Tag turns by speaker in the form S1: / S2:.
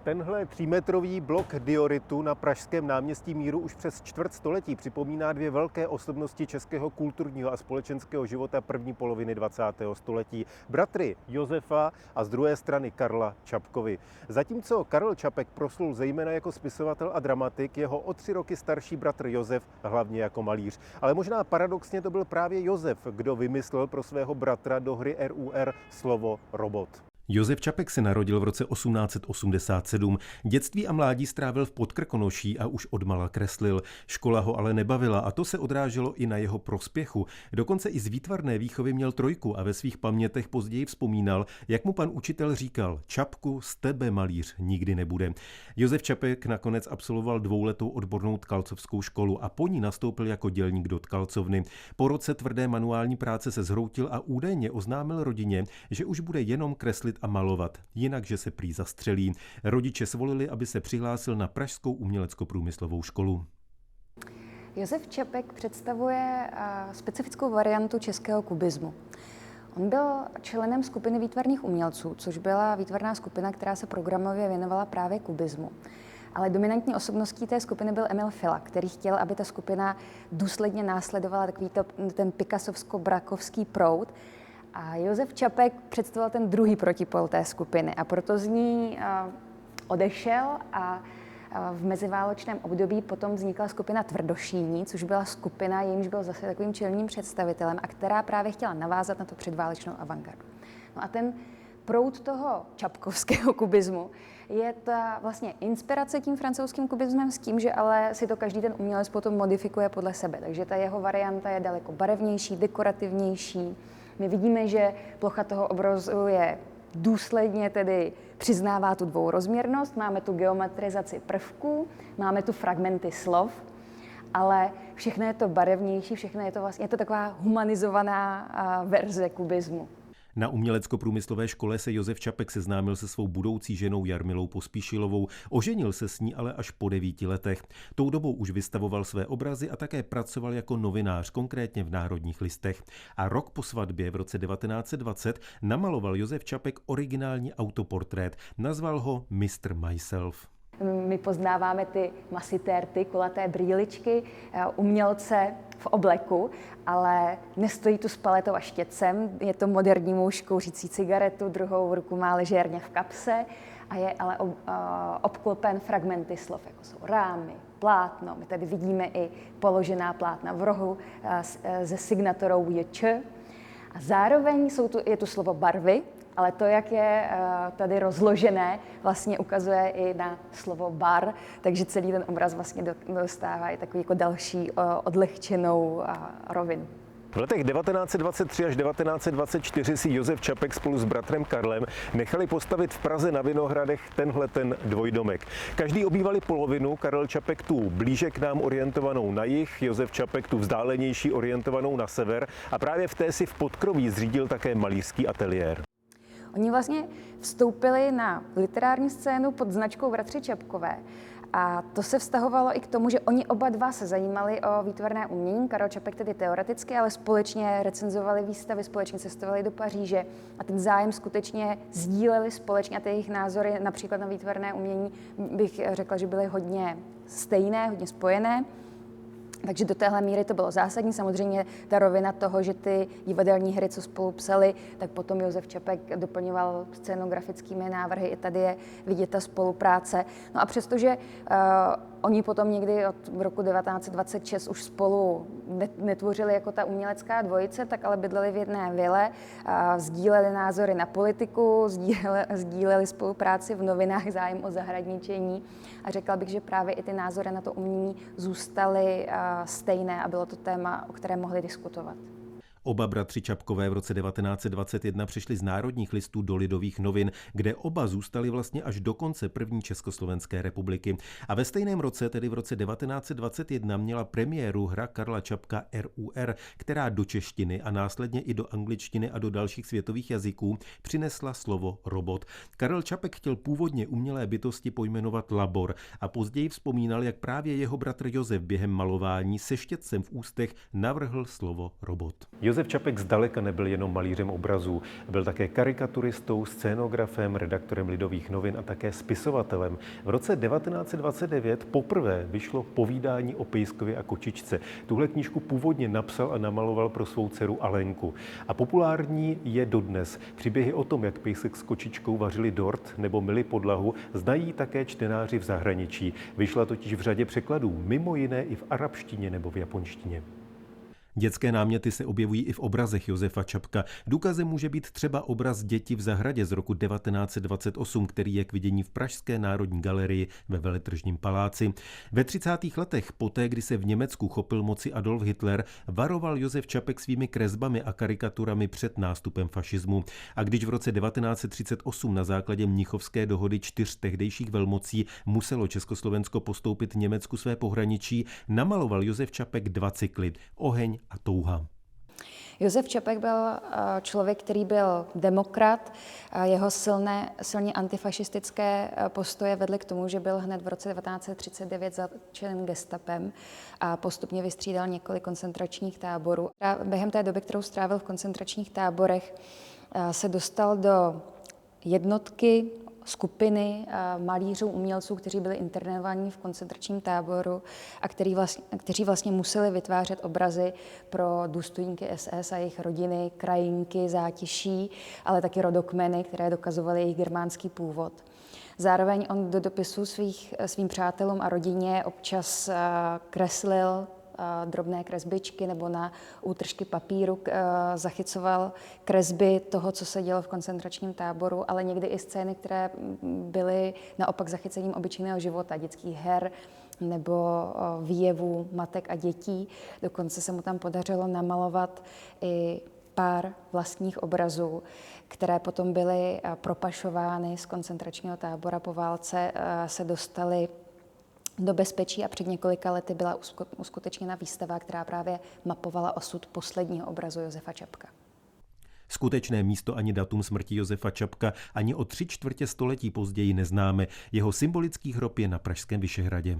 S1: Tenhle 3metrový blok dioritu na pražském náměstí Míru už přes čtvrt století připomíná dvě velké osobnosti českého kulturního a společenského života první poloviny 20. století. Bratry Josefa a z druhé strany Karla Čapkovi. Zatímco Karel Čapek proslul zejména jako spisovatel a dramatik, jeho o 3 roky starší bratr Josef hlavně jako malíř. Ale možná paradoxně to byl právě Josef, kdo vymyslel pro svého bratra do hry RUR slovo robot. Josef Čapek se narodil v roce 1887. Dětství a mládí strávil v Podkrkonoší a už odmala kreslil. Škola ho ale nebavila a to se odráželo i na jeho prospěchu. Dokonce i z výtvarné výchovy měl 3 a ve svých pamětech později vzpomínal, jak mu pan učitel říkal: Čapku, z tebe malíř nikdy nebude. Josef Čapek nakonec absolvoval 2letou odbornou tkalcovskou školu a po ní nastoupil jako dělník do tkalcovny. Po roce tvrdé manuální práce se zhroutil a údajně oznámil rodině, že už bude jenom kreslit a malovat, jinak že se prý zastřelí. Rodiče svolili, aby se přihlásil na Pražskou umělecko-průmyslovou školu.
S2: Josef Čapek představuje specifickou variantu českého kubismu. On byl členem skupiny výtvarných umělců, což byla výtvarná skupina, která se programově věnovala právě kubismu. Ale dominantní osobností té skupiny byl Emil Fila, který chtěl, aby ta skupina důsledně následovala ten picassovsko-brakovský proud. A Josef Čapek představoval ten druhý protipol té skupiny a proto z ní odešel a v meziválečném období potom vznikla skupina Tvrdošíní, což byla skupina, jejímž byl zase takovým čelním představitelem a která právě chtěla navázat na tu předválečnou avantgardu. No a ten proud toho čapkovského kubismu je ta vlastně inspirace tím francouzským kubismem s tím, že ale si to každý ten umělec potom modifikuje podle sebe. Takže ta jeho varianta je daleko barevnější, dekorativnější. My vidíme, že plocha toho obrazu je důsledně tedy přiznává tu dvourozměrnost, máme tu geometrizaci prvků, máme tu fragmenty slov, ale všechno je to barevnější, všechno je to vlastně, je to taková humanizovaná verze kubismu.
S1: Na umělecko-průmyslové škole se Josef Čapek seznámil se svou budoucí ženou Jarmilou Pospíšilovou. Oženil se s ní ale až po 9 letech. Tou dobou už vystavoval své obrazy a také pracoval jako novinář, konkrétně v Národních listech. A rok po svatbě v roce 1920 namaloval Josef Čapek originální autoportrét. Nazval ho Mr. Myself.
S2: My poznáváme ty masitérty, kulaté brýličky, umělce v obleku, ale nestojí tu s paletou a štětcem. Je to moderní muž kouřící cigaretu, druhou ruku má ležérně v kapse a je ale obklopen fragmenty slov, jako jsou rámy, plátno. My tady vidíme i položená plátna v rohu se signaturou JČ. A zároveň je tu slovo barvy, ale to, jak je tady rozložené, vlastně ukazuje i na slovo bar, takže celý ten obraz vlastně dostává i takový jako další odlehčenou rovinu.
S1: V letech 1923 až 1924 si Josef Čapek spolu s bratrem Karlem nechali postavit v Praze na Vinohradech ten dvojdomek. Každý obývali polovinu, Karel Čapek tu blíže k nám orientovanou na jih, Josef Čapek tu vzdálenější orientovanou na sever a právě v té si v Podkroví zřídil také malířský ateliér.
S2: Oni vlastně vstoupili na literární scénu pod značkou Bratři Čapkové. A to se vztahovalo i k tomu, že oni oba dva se zajímali o výtvarné umění. Karel Čapek tedy teoreticky, ale společně recenzovali výstavy, společně cestovali do Paříže a ten zájem skutečně sdíleli společně a ty jejich názory například na výtvarné umění bych řekla, že byly hodně stejné, hodně spojené. Takže do téhle míry to bylo zásadní. Samozřejmě ta rovina toho, že ty divadelní hry, co spolu psali, tak potom Josef Čapek doplňoval scénografickými návrhy. I tady je vidět ta spolupráce. No a přestože oni potom někdy od roku 1926 už spolu netvořili jako ta umělecká dvojice, tak ale bydleli v jedné vile, sdíleli názory na politiku, sdíleli spolupráci v novinách, zájem o zahradničení a řekla bych, že právě i ty názory na to umění zůstaly stejné a bylo to téma, o kterém mohli diskutovat.
S1: Oba bratři Čapkové v roce 1921 přišli z Národních listů do Lidových novin, kde oba zůstali vlastně až do konce první Československé republiky. A ve stejném roce, tedy v roce 1921, měla premiéru hra Karla Čapka RUR, která do češtiny a následně i do angličtiny a do dalších světových jazyků přinesla slovo robot. Karel Čapek chtěl původně umělé bytosti pojmenovat labor a později vzpomínal, jak právě jeho bratr Josef během malování se štětcem v ústech navrhl slovo robot. Josef Čapek zdaleka nebyl jenom malířem obrazů. Byl také karikaturistou, scénografem, redaktorem Lidových novin a také spisovatelem. V roce 1929 poprvé vyšlo povídání o pejskovi a kočičce. Tuhle knížku původně napsal a namaloval pro svou dceru Alenku. A populární je dodnes. Příběhy o tom, jak pejsek s kočičkou vařili dort nebo myli podlahu, znají také čtenáři v zahraničí. Vyšla totiž v řadě překladů, mimo jiné i v arabštině nebo v japonštině. Dětské náměty se objevují i v obrazech Josefa Čapka. Důkazem může být třeba obraz Děti v zahradě z roku 1928, který je k vidění v Pražské národní galerii ve Veletržním paláci. Ve 30. letech, poté, kdy se v Německu chopil moci Adolf Hitler, varoval Josef Čapek svými kresbami a karikaturami před nástupem fašismu. A když v roce 1938 na základě Mnichovské dohody 4 tehdejších velmocí muselo Československo postoupit Německu své pohraničí, namaloval Josef Čapek 2 cykly: Oheň a touha.
S2: Josef Čapek byl člověk, který byl demokrat. Jeho silně antifašistické postoje vedly k tomu, že byl hned v roce 1939 zatčen gestapem a postupně vystřídal několik koncentračních táborů. A během té doby, kterou strávil v koncentračních táborech, se dostal do jednotky skupiny malířů, umělců, kteří byli internovaní v koncentračním táboru a kteří vlastně museli vytvářet obrazy pro důstojníky SS a jejich rodiny, krajinky, zátiší, ale taky rodokmeny, které dokazovaly jejich germánský původ. Zároveň on do dopisů svým přátelům a rodině občas kreslil drobné kresbičky nebo na útržky papíru zachycoval kresby toho, co se dělo v koncentračním táboru, ale někdy i scény, které byly naopak zachycením obyčejného života, dětských her nebo výjevů matek a dětí. Dokonce se mu tam podařilo namalovat i pár vlastních obrazů, které potom byly propašovány z koncentračního tábora po válce, se dostaly do bezpečí a před několika lety byla uskutečněna výstava, která právě mapovala osud posledního obrazu Josefa Čapka.
S1: Skutečné místo ani datum smrti Josefa Čapka ani o 3/4 století později neznáme. Jeho symbolický hrob je na pražském Vyšehradě.